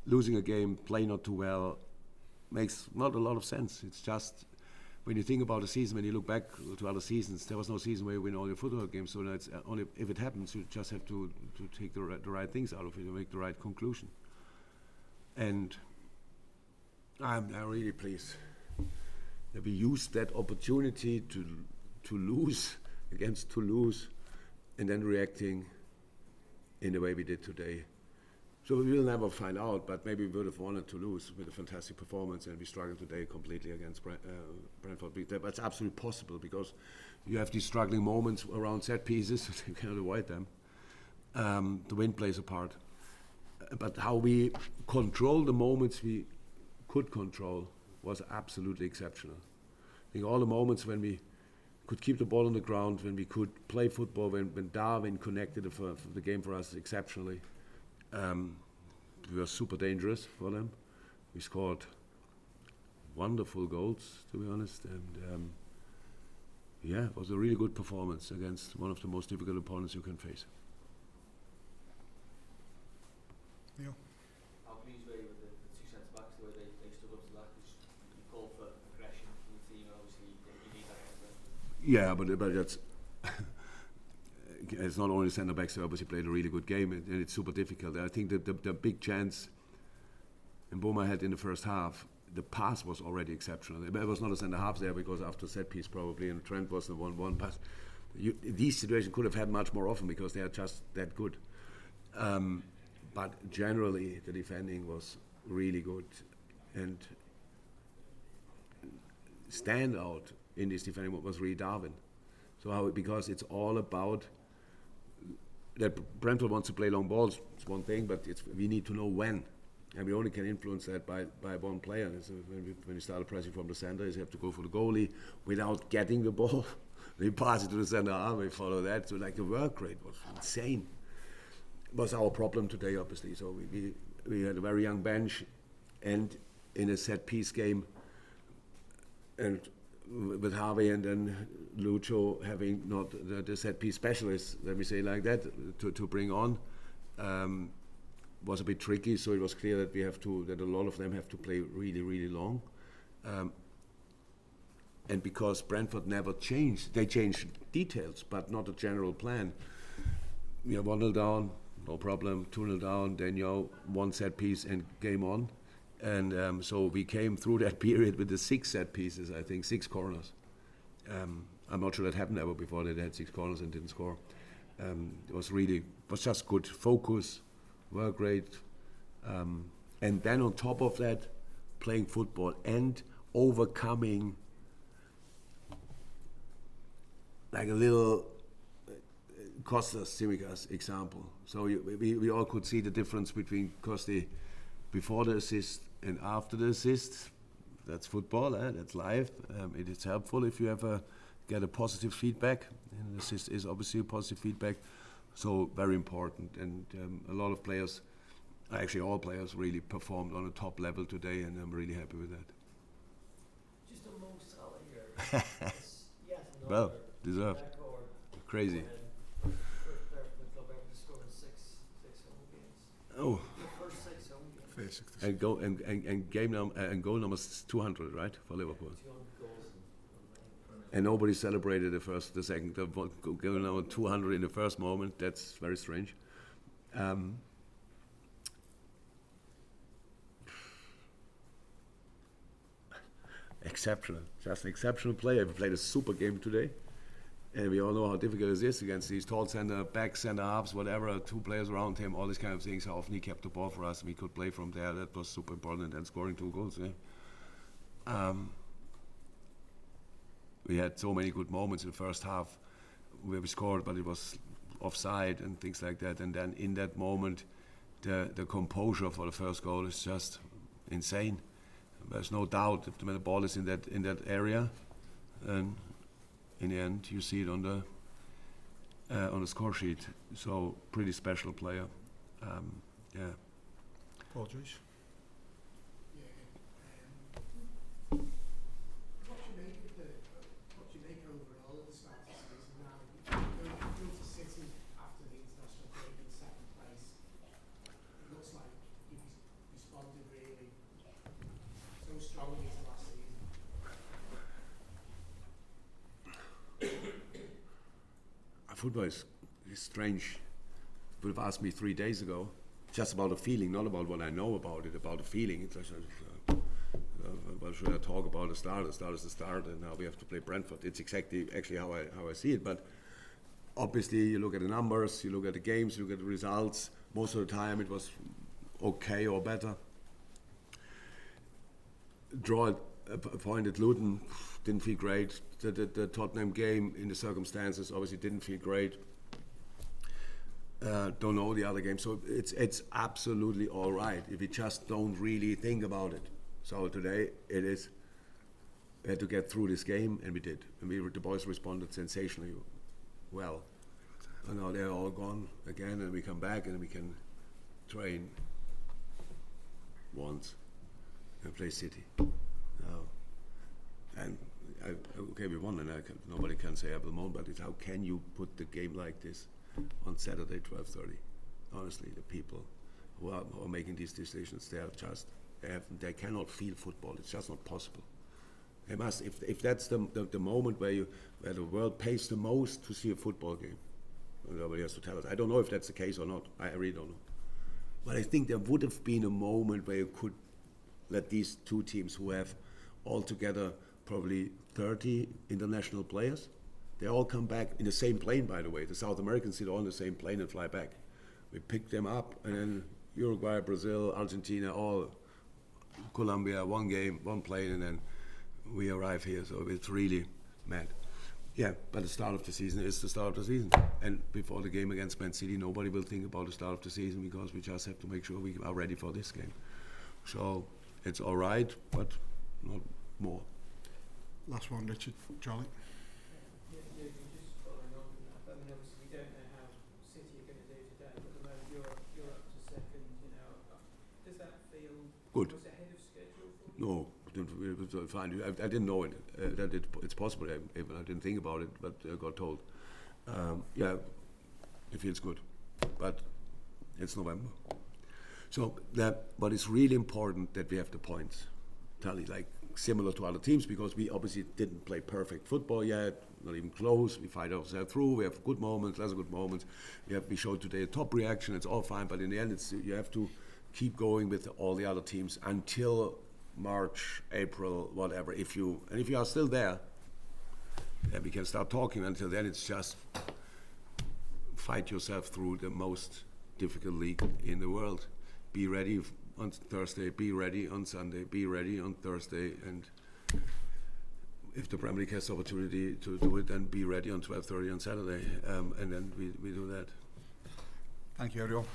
losing a game, play not too well, makes not a lot of sense. It's just when you think about a season, when you look back to other seasons, there was no season where you win all your football games. So it's only if it happens, you just have to take the right things out of it, to make the right conclusion. And I'm really pleased that we used that opportunity to lose against Toulouse, and then reacting in the way we did today. So we will never find out, but maybe we would have wanted to lose with a fantastic performance, and we struggled today completely against Brentford. That's absolutely possible because you have these struggling moments around set pieces, so you cannot avoid them. The wind plays a part. But how we control the moments we could control was absolutely exceptional. I think all the moments when we could keep the ball on the ground, when we could play football, when Darwin connected the game for us exceptionally. We were super dangerous for them. We scored wonderful goals, to be honest, and it was a really good performance against one of the most difficult opponents you can face. Neil? How pleased were you with the two centre-backs, the way they stood up to that? You called for aggression from the team, and obviously you need that. Yeah, but that's it's not only centre-backs, they obviously played a really good game, and it's super difficult. I think that the big chance Mboma had in the first half, the pass was already exceptional. It was not a centre-half there because after set piece probably, and Trent was the 1-1 pass. These situations could have had much more often because they are just that good. But generally, the defending was really good, and standout in this defending was really Darwin. So because it's all about that Brentford wants to play long balls, it's one thing, but we need to know when. And we only can influence that by one player. So when we start pressing from the center, you have to go for the goalie without getting the ball. We pass it to the center arm, we follow that. So the work rate was insane. It was our problem today, obviously. So we had a very young bench, and in a set piece game, and with Harvey and then Lucho having not the set piece specialist, let me say like that, to bring on, was a bit tricky. So it was clear that that a lot of them have to play really, really long. And because Brentford never changed, they changed details, but not a general plan. 1-0 down, no problem, 2-0 down, then one set piece and game on. And so we came through that period with the 6 set pieces, I think, 6 corners. I'm not sure that happened ever before. They had 6 corners and didn't score. It was just good focus, work rate, and then on top of that, playing football and overcoming like a little Costas Tsimikas example. So we all could see the difference between Costi before the assist and after the assist. That's football, that's life. It is helpful if you get a positive feedback, and an assist is obviously a positive feedback. So very important, and a lot of players, actually all players, really performed on a top level today, and I'm really happy with that. Just a Mo Salah here. Well, deserved. Crazy. First player from the club ever to score in six home games. Oh. The first 6 home games. And goal number 200, right, for Liverpool. 200 goals. And nobody celebrated the second. Goal number 200 in the first moment. That's very strange. Exceptional, just an exceptional player. We played a super game today, and we all know how difficult it is against these tall center backs, center halves, whatever, 2 players around him, all these kind of things. How often he kept the ball for us, and we could play from there. That was super important, and scoring 2 goals. Yeah. We had so many good moments in the first half where we scored, but it was offside and things like that. And then in that moment, the composure for the first goal is just insane. There's no doubt that when the ball is in that area, and in the end you see it on the score sheet. So pretty special player. Yeah. Paul Joyce. What do you make overall of the start of the season now? Going to City after the international break in 2nd place. It looks like you've responded football is strange. Would have asked me 3 days ago, just about the feeling, not about what I know about it, about the feeling. It's like, what should I talk about? The start. The start is the start, and now we have to play Brentford. It's exactly actually how I see it. But obviously, you look at the numbers, you look at the games, you look at the results. Most of the time, it was okay or better. Draw a point at Luton didn't feel great. The Tottenham game in the circumstances obviously didn't feel great. Don't know the other games, so it's absolutely all right if you just don't really think about it. So today it is. We had to get through this game, and we did. And the boys responded sensationally well. And now they're all gone again, and we come back and we can train once and play City. And okay, we won, and nobody can say at the moment, but it's how can you put the game like this on Saturday 12:30? Honestly, the people who are making these decisions, they cannot feel football. It's just not possible. They must, if that's the moment where the world pays the most to see a football game. Nobody has to tell us. I don't know if that's the case or not. I really don't know. But I think there would have been a moment where you could let these two teams who have altogether probably 30 international players, they all come back in the same plane, by the way. The South Americans sit all in the same plane and fly back. We pick them up, and then Uruguay, Brazil, Argentina, all Colombia, one game, one plane, and then we arrive here. So it's really mad. Yeah, but the start of the season is the start of the season. And before the game against Man City, nobody will think about the start of the season because we just have to make sure we are ready for this game. So it's all right, but not more. Last one, Richard, Charlie. Yeah, just following on from that. I mean, obviously we don't know how City are going to do today, but at the moment you're up to second. You know, does that feel Good. was ahead of schedule for you? No, it was fine. I didn't know it, that it's possible. I didn't think about it, but I got told. Yeah, it feels good, but it's November. So but it's really important that we have the points tally, like similar to other teams, because we obviously didn't play perfect football yet, not even close. We fight ourselves through. We have good moments, less good moments. We showed today a top reaction. It's all fine, but in the end, you have to keep going with all the other teams until March, April, whatever. If you are still there, then we can start talking. Until then, it's just fight yourself through the most difficult league in the world. Be ready on Thursday, be ready on Sunday, be ready on Thursday, and if the Premier League has the opportunity to do it, then be ready on 12:30 on Saturday, and then we do that. Thank you, everyone.